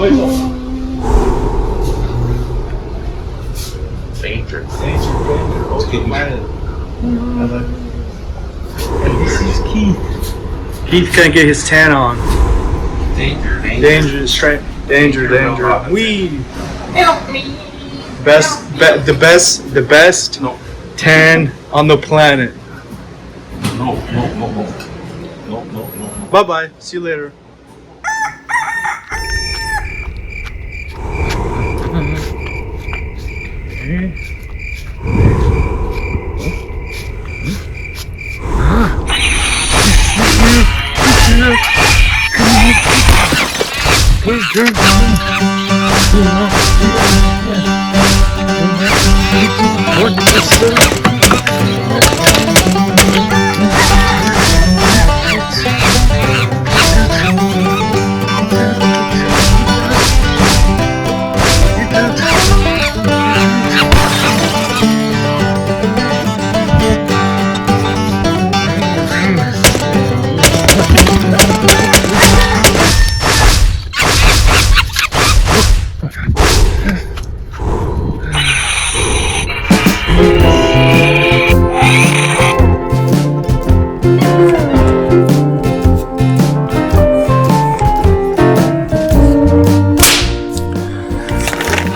Danger. And this is Keith. Keith can't get his tan on. Danger. Danger. Weed. Help me. The best tan on the planet. No. Bye bye. See you later. Please drink. What is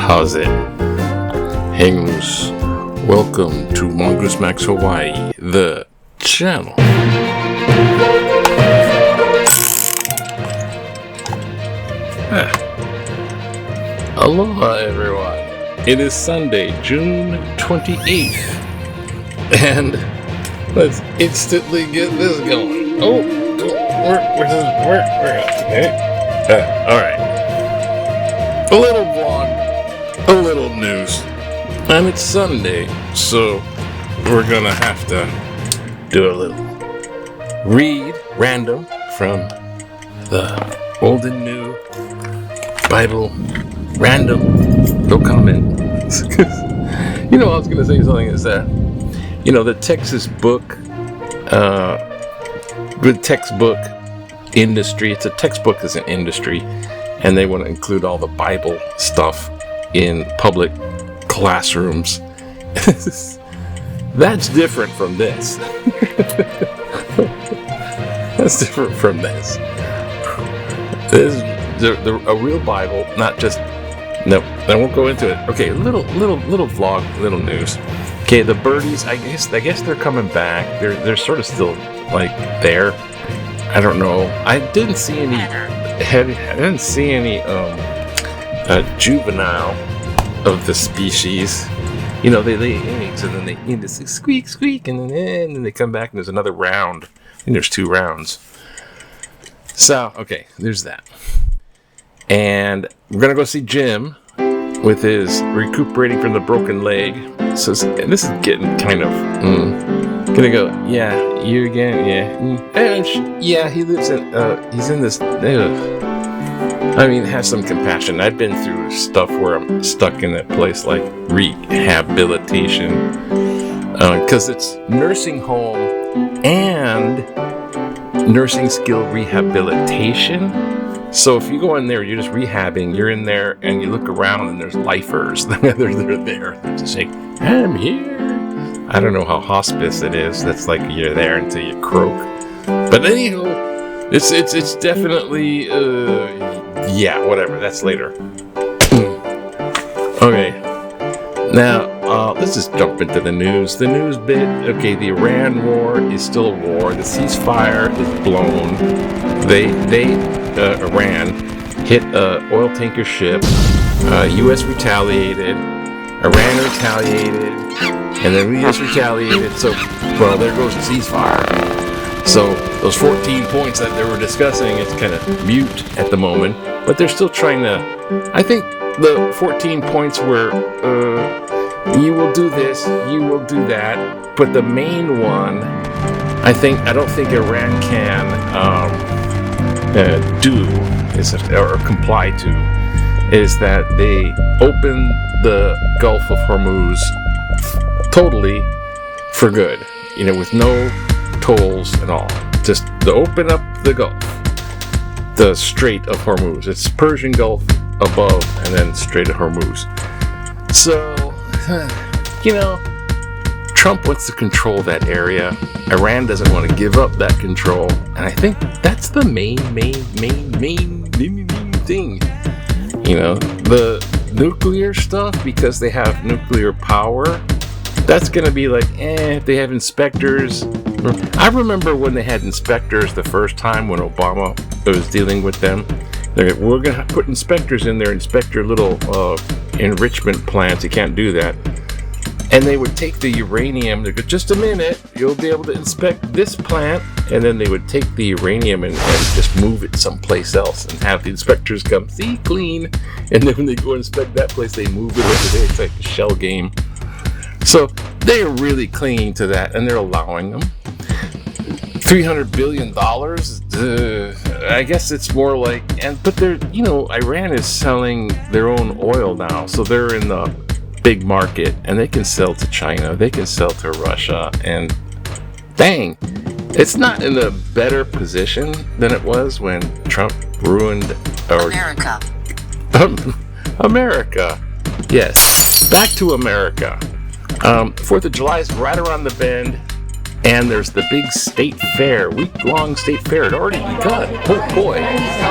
How's it? Hang loose. Welcome to Mongoose Max Hawaii, the channel. Aloha, everyone. It is Sunday, June 28th. And let's instantly get this going. Oh, where? Okay. Alright. A little vlog, a little news. And it's Sunday, so we're gonna have to do a little read random from the Old and New Bible random. No comment. You know, I was gonna say something is that, you know, the Texas book, the textbook industry, it's a textbook as an industry, and they want to include all the Bible stuff in public classrooms. That's different from this. That's different from this. This is a real Bible, not just. No, I won't go into it. Okay, little vlog, little news. Okay, the birdies. I guess they're coming back. They're sort of still like there. I don't know. I didn't see any juvenile of the species. You know, they lay eggs and then they just squeak, and then they come back and there's another round. I think there's 2 rounds. So, okay, there's that. And we're gonna go see Jim with his recuperating from the broken leg. So this is getting kind of gonna go. Yeah, you again. Yeah, he lives in. He's in this. I mean, have some compassion. I've been through stuff where I'm stuck in a place like rehabilitation, because it's nursing home and nursing skill rehabilitation. So if you go in there, you're just rehabbing, you're in there and you look around and there's lifers. they're there. They're just saying, I'm here. I don't know how hospice it is. That's like you're there until you croak. But anyhow, it's definitely, yeah, whatever. That's later. Okay. Now, let's just jump into the news. The news bit, okay, the Iran war is still a war. The ceasefire is blown. Iran hit an oil tanker ship. U.S. retaliated. Iran retaliated. And then the U.S. retaliated. So, well, there goes the ceasefire. So, those 14 points that they were discussing, it's kind of mute at the moment. But they're still trying to... I think the 14 points were... you will do this, you will do that. But the main one, I don't think Iran can... or comply to, is that they open the Gulf of Hormuz totally for good, you know, with no tolls and all. Just to open up the Gulf, the Strait of Hormuz. It's Persian Gulf above and then Strait of Hormuz. So, Trump wants to control that area. Iran doesn't want to give up that control. And I think that's the main thing. The nuclear stuff, because they have nuclear power, that's going to be like, if they have inspectors. I remember when they had inspectors the first time when Obama was dealing with them. We're going to put inspectors in there, inspect your little enrichment plants. You can't do that. And they would take the uranium, they go, just a minute, you'll be able to inspect this plant. And then they would take the uranium and just move it someplace else and have the inspectors come, see, clean. And then when they go inspect that place, they move it over there. It's like a shell game. So they're really clinging to that, and they're allowing them. $300 billion, I guess it's more like, but they're, Iran is selling their own oil now. So they're in the big market, and they can sell to China, they can sell to Russia, and dang, it's not in a better position than it was when Trump ruined America. America. Yes, back to America. 4th of July is right around the bend, and there's the big state fair, week-long state fair. It already begun. Oh boy!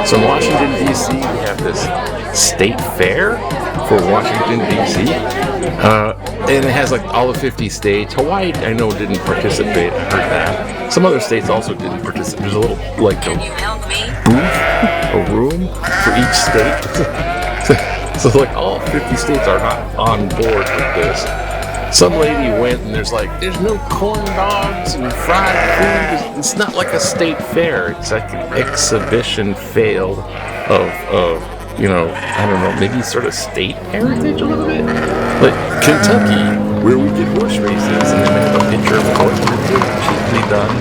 So in Washington D.C., we have this state fair for Washington D.C. And it has like all the 50 states. Hawaii, I know, didn't participate. I heard that. Some other states also didn't participate. There's a little like a booth, a room for each state. So like all 50 states are not on board with this. Some lady went and there's no corn dogs and fried food. It's not like a state fair. It's like an exhibition fail of I don't know, maybe sort of state heritage a little bit. Like Kentucky, where we did horse races, and then they have a picture of a horse that's cheaply done.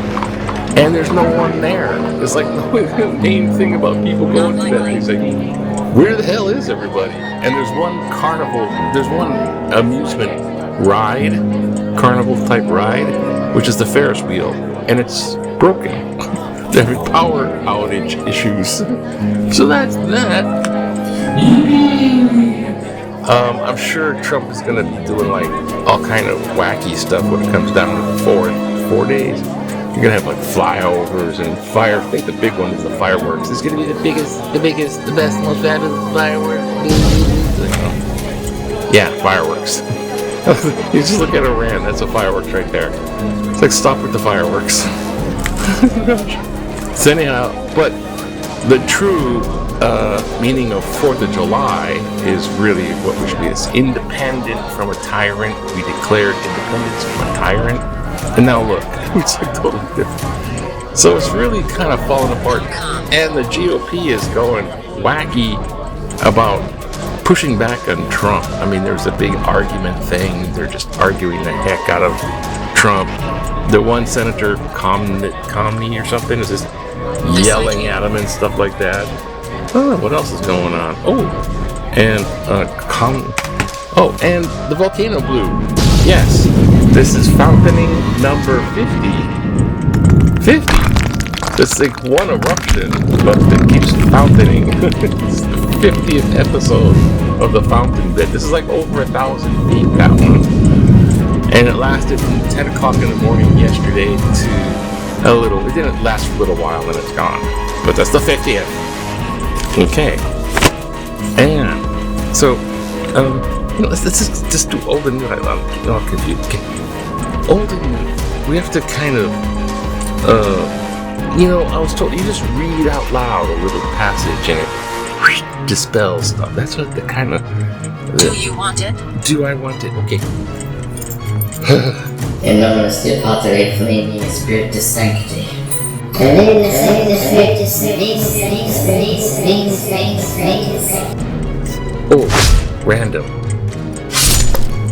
And there's no one there. It's like the main thing about people going to that. It's like, where the hell is everybody? And there's one carnival, there's one amusement ride, carnival type ride, which is the Ferris wheel, and it's broken. There's power outage issues. So that's that. I'm sure Trump is going to be doing like all kind of wacky stuff when it comes down to 4 days. You're going to have like flyovers and fire. I think the big one is the fireworks. It's going to be the biggest, the best, most fabulous fireworks. Yeah, fireworks. You just look at Iran, that's a fireworks right there. It's like, stop with the fireworks. So anyhow, but the true meaning of 4th of July is really what we should be. It's independent from a tyrant. We declared independence from a tyrant. And now look, it's like totally different. So it's really kind of falling apart. And the GOP is going wacky about pushing back on Trump. I mean, there's a big argument thing. They're just arguing the heck out of Trump. The one senator, Comney or something, is just yelling at him and stuff like that. Oh, what else is going on? Oh, and and the volcano blew. Yes, this is fountaining number 50. 50. It's like one eruption, but it keeps fountaining. It's the 50th episode of the fountain bed. This is like over 1,000 feet, that one. And it lasted from 10 o'clock in the morning yesterday to it didn't last for a little while and it's gone. But that's the 50th. Okay. And so, let's just do old and new. I'm all confused. Okay. Old and new. We have to kind of, I was told you just read out loud a little passage and it dispels stuff. That's what the kind of. Do you want it? Do I want it? Okay. In numbers to operate flaming spirit to sanctity. Oh, random.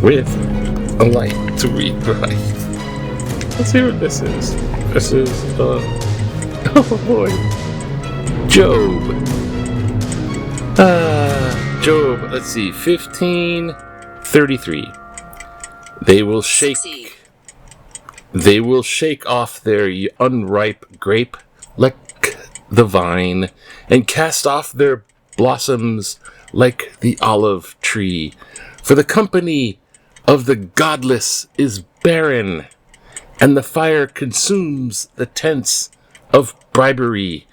With a light to read right. Let's see what this is. This is, oh boy. Job. Job, let's see, 15:33. They will shake off their unripe grape like the vine, and cast off their blossoms like the olive tree, for the company of the godless is barren, and the fire consumes the tents of bribery.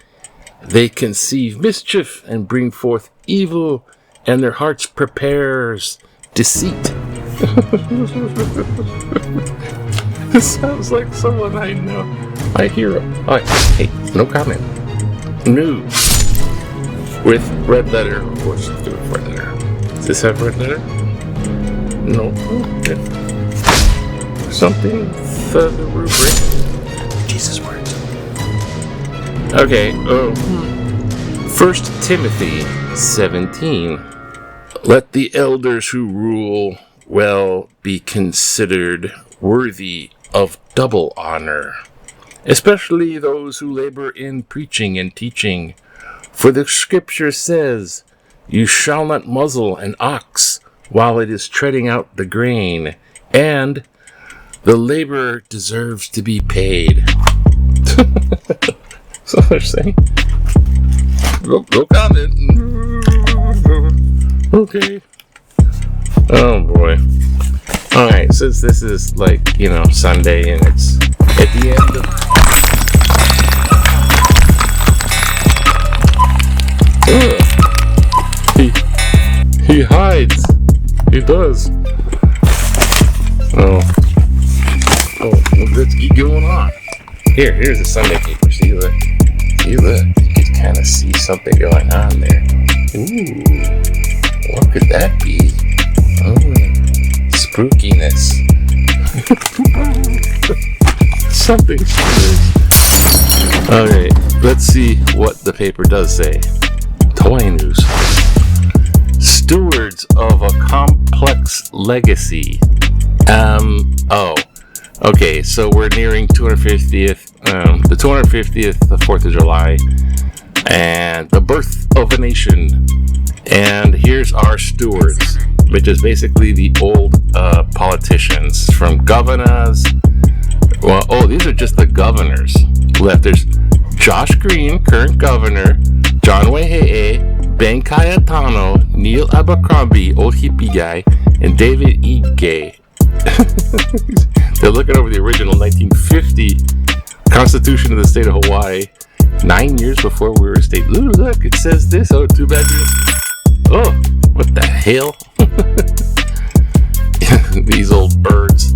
They conceive mischief and bring forth evil, and their hearts prepares deceit. This sounds like someone I know. I hear him. Oh, hey, no comment. News. With red letter, of course. Do it red letter. Does this have red letter? No. Okay. Something for the rubric. Jesus words. Okay. 1 Timothy 17. Let the elders who rule well be considered worthy of double honor, especially those who labor in preaching and teaching. For the scripture says, "You shall not muzzle an ox while it is treading out the grain," and the laborer deserves to be paid. So they're saying. No comment. Okay. Oh boy. Alright, since this is like, Sunday and it's at the end of... He hides. He does. Oh, let's keep going on. Here's the Sunday paper. See that? You can kind of see something going on there. Ooh, what could that be? Spookiness. Something strange. Okay, let's see what the paper does say. Toy news. Stewards of a complex legacy. Okay, so we're nearing 250th, the 250th, the 4th of July, and the birth of a nation. And here's our stewards, which is basically the old politicians, from governors. These are just the governors left. There's Josh Green, current governor, John Whehe, Ben Cayetano, Neil Abercrombie, old hippie guy, and David Ige. They're looking over the original 1950 Constitution of the state of Hawaii, 9 years before we were a state. Ooh, look, it says this. Oh, too bad. Oh, what the hell? These old birds.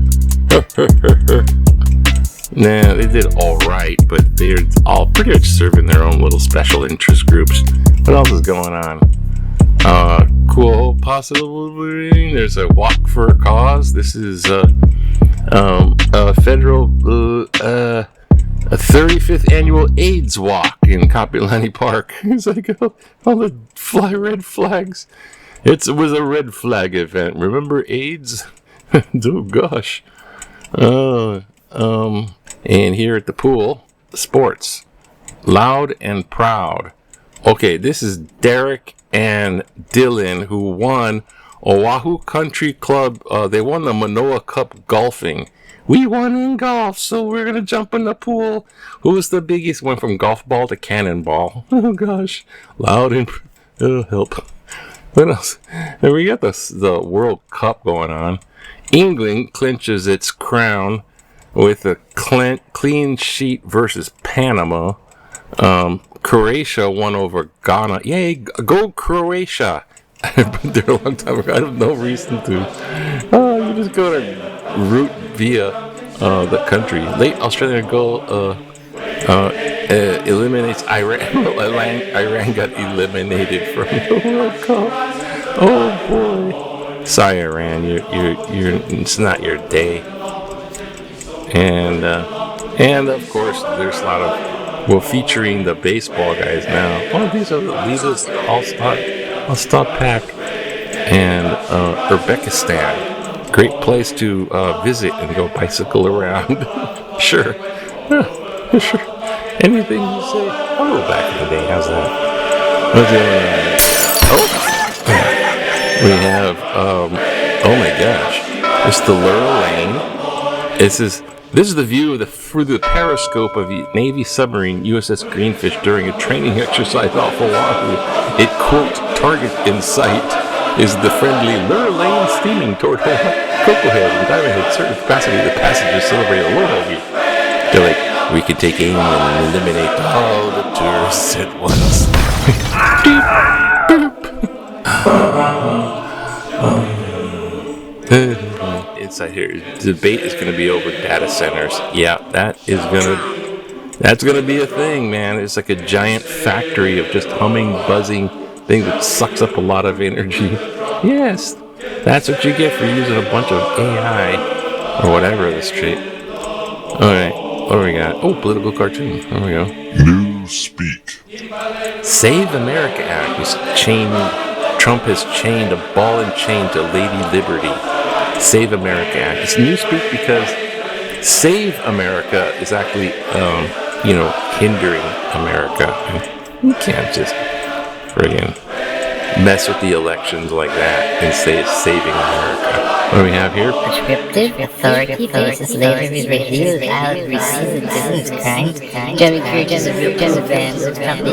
Nah, they did all right, but they're all pretty much serving their own little special interest groups. What else is going on? Cool possibility. There's a walk for a cause. This is a federal a 35th annual AIDS walk in Kapilani Park. It's like all the red flags. It was a red flag event. Remember AIDS? Oh gosh. And here at the pool, sports, loud and proud. Okay, this is Derek and Dylan, who won Oahu Country Club. They won the Manoa Cup golfing. We won in golf, so we're going to jump in the pool. Who was the biggest? Went from golf ball to cannonball. Oh, gosh. Loud and... Oh, help. What else? And we got the World Cup going on. England clinches its crown with a clean sheet versus Panama. Croatia won over Ghana. Yay, go Croatia. I've been there a long time ago. I have no reason to. You just go to route via the country. Late Australian goal eliminates Iran. Iran got eliminated from the World Cup. Oh boy. Sorry, Iran. It's not your day. And of course, there's a lot of featuring the baseball guys now. Oh, these are All-Star Pack and Uzbekistan. Great place to visit and go bicycle around. Sure. Sure. Anything you say. Oh, back in the day, how's that? We have, oh my gosh. It's the Lure Lane. This is This is the view through the periscope of the Navy submarine USS Greenfish during a training exercise off Oahu. It, quote, target in sight is the friendly lure lane steaming toward Cocoa Head and Diamond Head. Certain capacity of the passengers celebrate aloha view. They're like, we could take aim and eliminate all the tourists at once. Inside here, the debate is going to be over data centers. Yeah, that's going to be a thing, man. It's like a giant factory of just humming, buzzing thing that sucks up a lot of energy. Yes, that's what you get for using a bunch of AI or whatever this shit. All right, what do we got? Oh, political cartoon. There we go. New speak. Save America Act. Trump has chained a ball and chain to Lady Liberty. Save America Act. It's newspeak because Save America is actually, hindering America. You can't just friggin' mess with the elections like that and say it's saving America. What do we have here? Prescriptive authority faces later revealed how it received business crimes. Jerry Curtis of real bands of company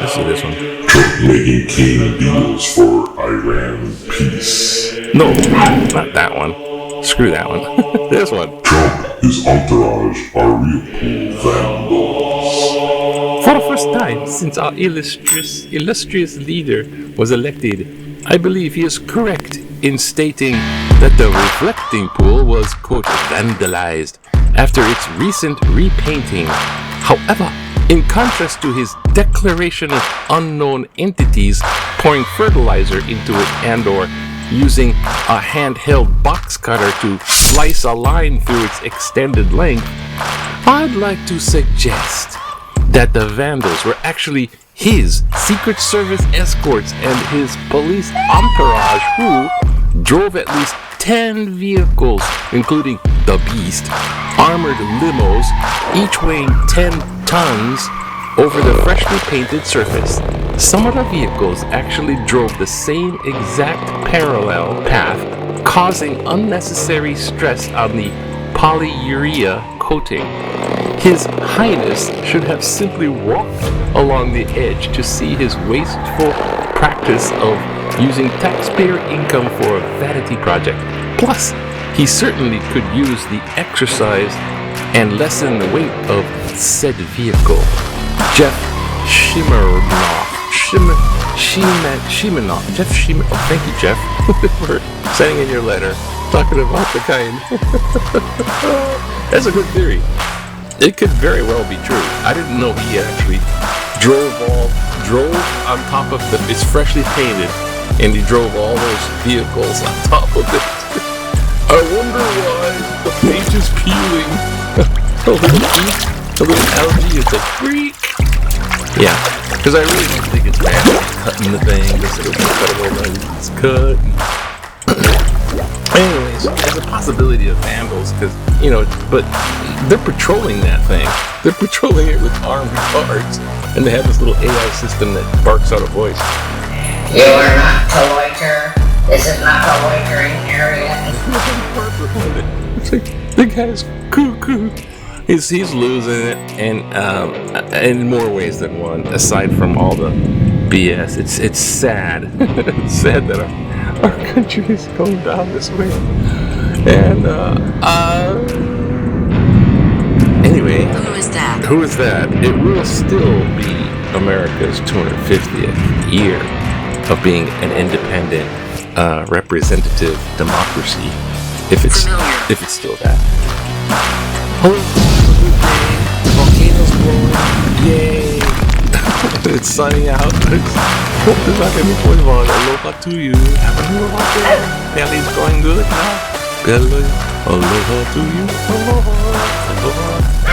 Let's see this one. Trump making cane deals for Iran peace. No, not that one. Screw that one. This one. Trump, his entourage are real cool vandals. For the first time since our illustrious leader was elected, I believe he is correct in stating that the reflecting pool was, quote, vandalized after its recent repainting. However, in contrast to his declaration of unknown entities pouring fertilizer into it and/or using a handheld box cutter to slice a line through its extended length, I'd like to suggest that the vandals were actually his Secret Service escorts and his police entourage who drove at least 10 vehicles, including the Beast, armored limos, each weighing 10 tons, over the freshly painted surface. Some of the vehicles actually drove the same exact parallel path, causing unnecessary stress on the polyurea coating. His Highness should have simply walked along the edge to see his wasteful practice of using taxpayer income for a vanity project. Plus, he certainly could use the exercise and lessen the weight of said vehicle. Jeff Shimanoff. Oh, thank you, Jeff, for sending in your letter, talking about the kind. That's a good theory. It could very well be true. I didn't know he actually drove on top of it's freshly painted, and he drove all those vehicles on top of it. I wonder why the paint is peeling. A little algae is a freak. Yeah, because I really don't think it's bad cutting the thing. Just it'll be cuttable when it's cut. Anyways, there's a possibility of vandals, because, but they're patrolling that thing. They're patrolling it with armed guards, and they have this little AI system that barks out a voice. You are not to loiter. This is not a loitering area. It's like, the guy's cuckoo. He's losing it, and in more ways than one. Aside from all the BS, it's sad. It's sad that our country is going down this way. And anyway, Who is that? It will still be America's 250th year of being an independent, representative democracy, if it's still that. Hello. Volcano's blowing. Yay! It's sunny out. There's not gonna be point on. Aloha to you. Have a aloha day. Belly's going good now. Belly. Aloha to you. Aloha. Aloha.